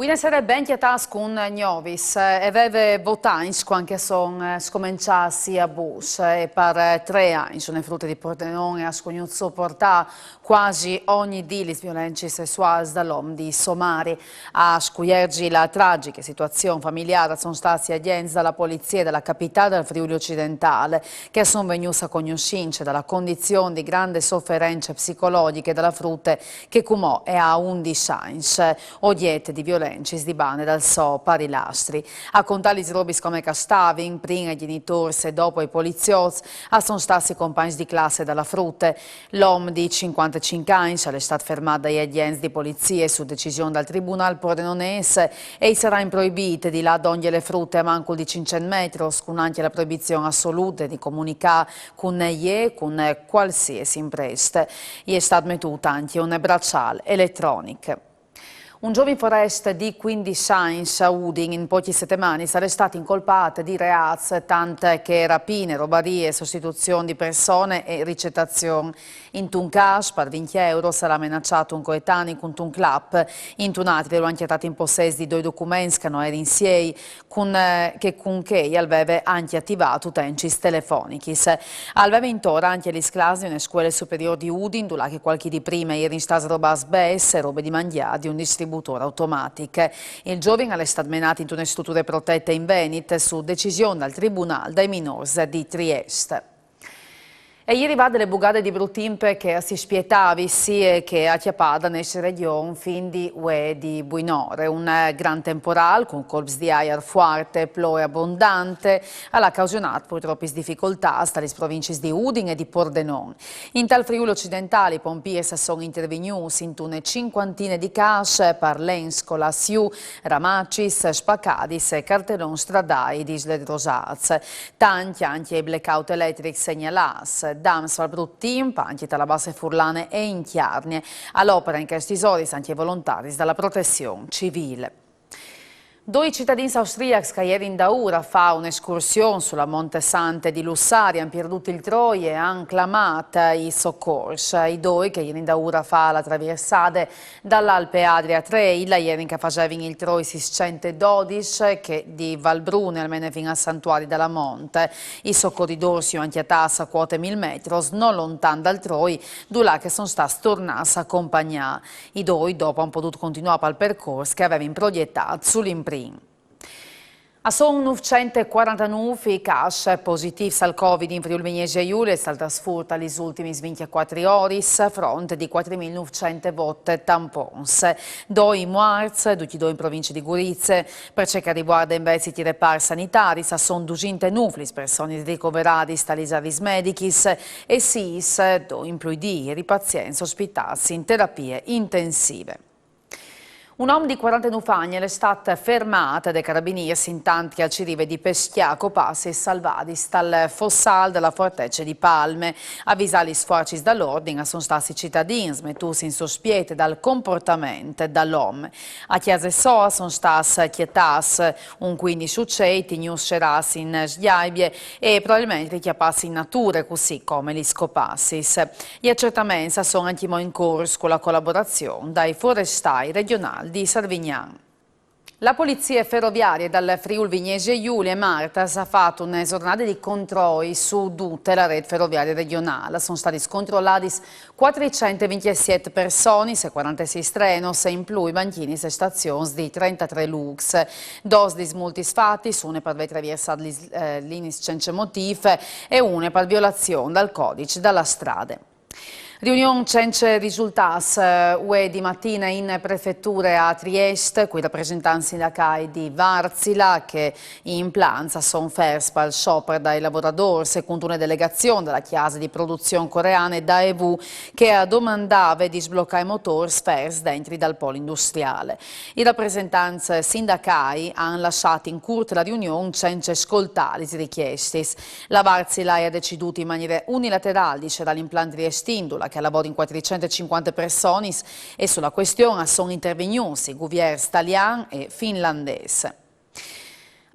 Buonasera e ben chiatas con Novis. Aveva votanti quando sono scominciati a bus e per 3 anni sono frutte di Pordenone a sopportare quasi ogni di le violenze sessuali dall'uomo di Somari. A scuiergi la tragica situazione familiare sono stati agenti dalla polizia della capitale del Friuli Occidentale che sono venuti a conoscenza della condizione di grande sofferenza psicologica della frutte che come è a 11 anni, odiette di violenze di bande dal so parilastri. A contare i robi come Castavin, prima i genitori e dopo i poliziotti, sono stati compagni di classe dalla frutte. L'uomo di 55 anni è stato fermato dagli agenti di polizia su decisione del Tribunale pordenonese e sarà proibito di là d'ogni le frutte a manco di 500 metri, con anche la proibizione assoluta di comunicare con qualsiasi impresa. Gli è stato mettuto anche un bracciale elettronico. Un giovane foresta di 15 anni a Udin in poche settimane sarà stato incolpato di reati tante che rapine, rubarie, sostituzione di persone e ricettazione. In un caso per 20 euro sarà minacciato un coetaneo con un club. In un altro lo hanno chiamato in possesso di 2 documenti che non erano insieme che con cui aveva anche attivato utenti telefonici. Aveva intorno anche le classi di una scuola superiore di Udin, dove che qualche di prima era in stata roba sbes e robe di mangiare di un distributore automatico. Il giovane è stato menato in una struttura protetta in Veneto su decisione del Tribunale dei minori di Trieste. E ieri va delle bugate di Brutimpe che si spietavi sia che a Chiapada nel regione fin di UE di Buinore. Un gran temporale con colpi di aria forte, ploe abbondante, ha causato purtroppo difficoltà dalle province di Udine e di Pordenone. In tal Friuli Occidentale i pompieri sono intervenuti in una cinquantina di case per l'Enscola, Siu, Ramacis, Spacadis e cartelloni stradali di Isle Rosaz. Tanti anche i blackout elettrici segnalati. Dams al Bruttimp, anche dalla base Furlane e in Chiarnie, all'opera in questi giorni anche volontari dalla protezione civile. 2 cittadini austriaci che ieri in Daura fa un'escursione sulla Monte Sante di Lussari hanno perduto il Troie e hanno clamato i soccorsi. I 2 che ieri in Daura fa la traversata dall'Alpe Adria 3, ieri che facevano il Troie 612 che di Valbrune almeno fino al Santuario della Monte. I soccorridori sono anche a quote 1000 metri, non lontano dal Troie, dove che sono stati tornati a accompagnare. I 2 dopo hanno potuto continuare il percorso che avevano proiettato sull'impresa. Sono 949 casi positivi al Covid in Friuli Venezia Giulia e salta sfurta le ultime 24 ore a fronte di 4.900 volte tampons. 2 morti, tutti 2 in provincia di Gorizia. Per ciò che riguarda invece i reparti sanitari, sono 209 persone ricoverate dalle servizi medici e 6 in più di ieri pazienti ospitati in terapie intensive. Un uomo di 49 anni è stato fermato dai carabinieri in tanti al Cirive di Peschiaco passi e salvati dal fossale della fortezza di Palme. Avvisare gli sforzi dall'ordine sono stati cittadini smettuti in sospiete dal comportamento dell'uomo. A Chiesa e Soa sono stati chietati un 15 uccelli, news scerassi in sghiaibie e probabilmente richiappati in natura così come gli scopassis. Gli accertamenti sono anche in corso con la collaborazione dai forestali regionali di Sarvignan. La polizia ferroviaria dal Friuli Venezia Giulia e Martas ha fatto una giornata di controlli su tutta la rete ferroviaria regionale. Sono stati scontrollati 427 persone, 46 treni e in più i banchini e stazioni di 33 lux. 2 di smultis fatti, una per aver attraversato le linee senza motivo e una per violazione del codice della strada. Riunione senza risultati UE di mattina in prefettura a Trieste, qui rappresentanti sindacali di Varzila che in planza sono fermi al sciopero dai lavoratori secondo una delegazione della chiesa di produzione coreana da EV che domandava di sbloccare i motori fermi dentro dal polo industriale. I rappresentanti sindacali hanno lasciato in corso la riunione senza ascoltare le richieste. La Varzila ha deciduto in maniera unilaterale di cedere l'impianto triestino che lavora in 450 persone e sulla questione sono intervenuti governi italiano e finlandese.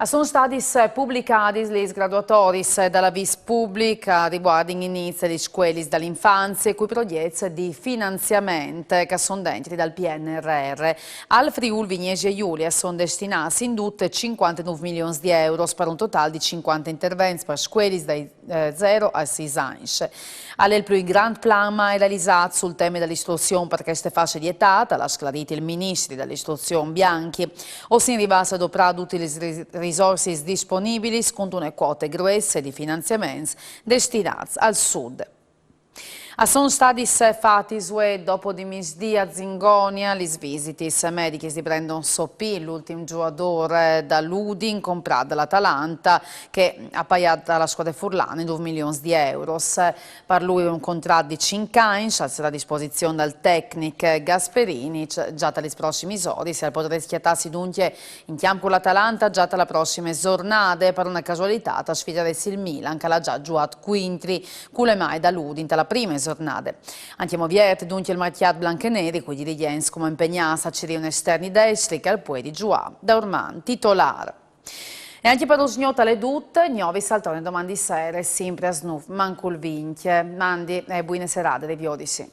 Sono stati pubblicati le graduatorie dalla vis pubblica riguardo inizio di scuole dall'infanzia e cui progetti di finanziamento che sono dentro dal PNRR. Al Friuli Vignesi e Giulia sono destinati in tutte 59 milioni di euro per un totale di 50 interventi per scuole dai 0 a 6 anni. È il più grande plan mai realizzato sul tema dell'istruzione per queste fasce di età, l'ha sclarito il ministro dell'istruzione Bianchi, o si arriva ad adoperare tutte le risorse disponibili con una quota grosse di finanziamenti destinati al sud. Sono stati fatti dopo di misdì a Zingonia le visite mediche di Brandon Soppi, l'ultimo giocatore da Ludin comprato dall'Atalanta che ha pagato alla squadra furlana 2 milioni di euro. Per lui un contratto di 5 anni, sarà a disposizione dal tecnico Gasperini, già dalle prossime ore, si potrà schiattarsi dunque in campo l'Atalanta già dalla prossima giornata per una casualità a sfidare il Milan che l'ha già giocato quintri, culle mai da Ludin dalla prima giornate. Andiamo via, dunque il marchiato bianco-neri, quindi di Jens come impegnata a cerire un esterni destri che al poi di Giua da ormai titolare. E anche per lo sgnota le dutte, nuovi saltoni domani sera, sempre a snuf, mancul vince. Mandi e buone serate dei Biodisi.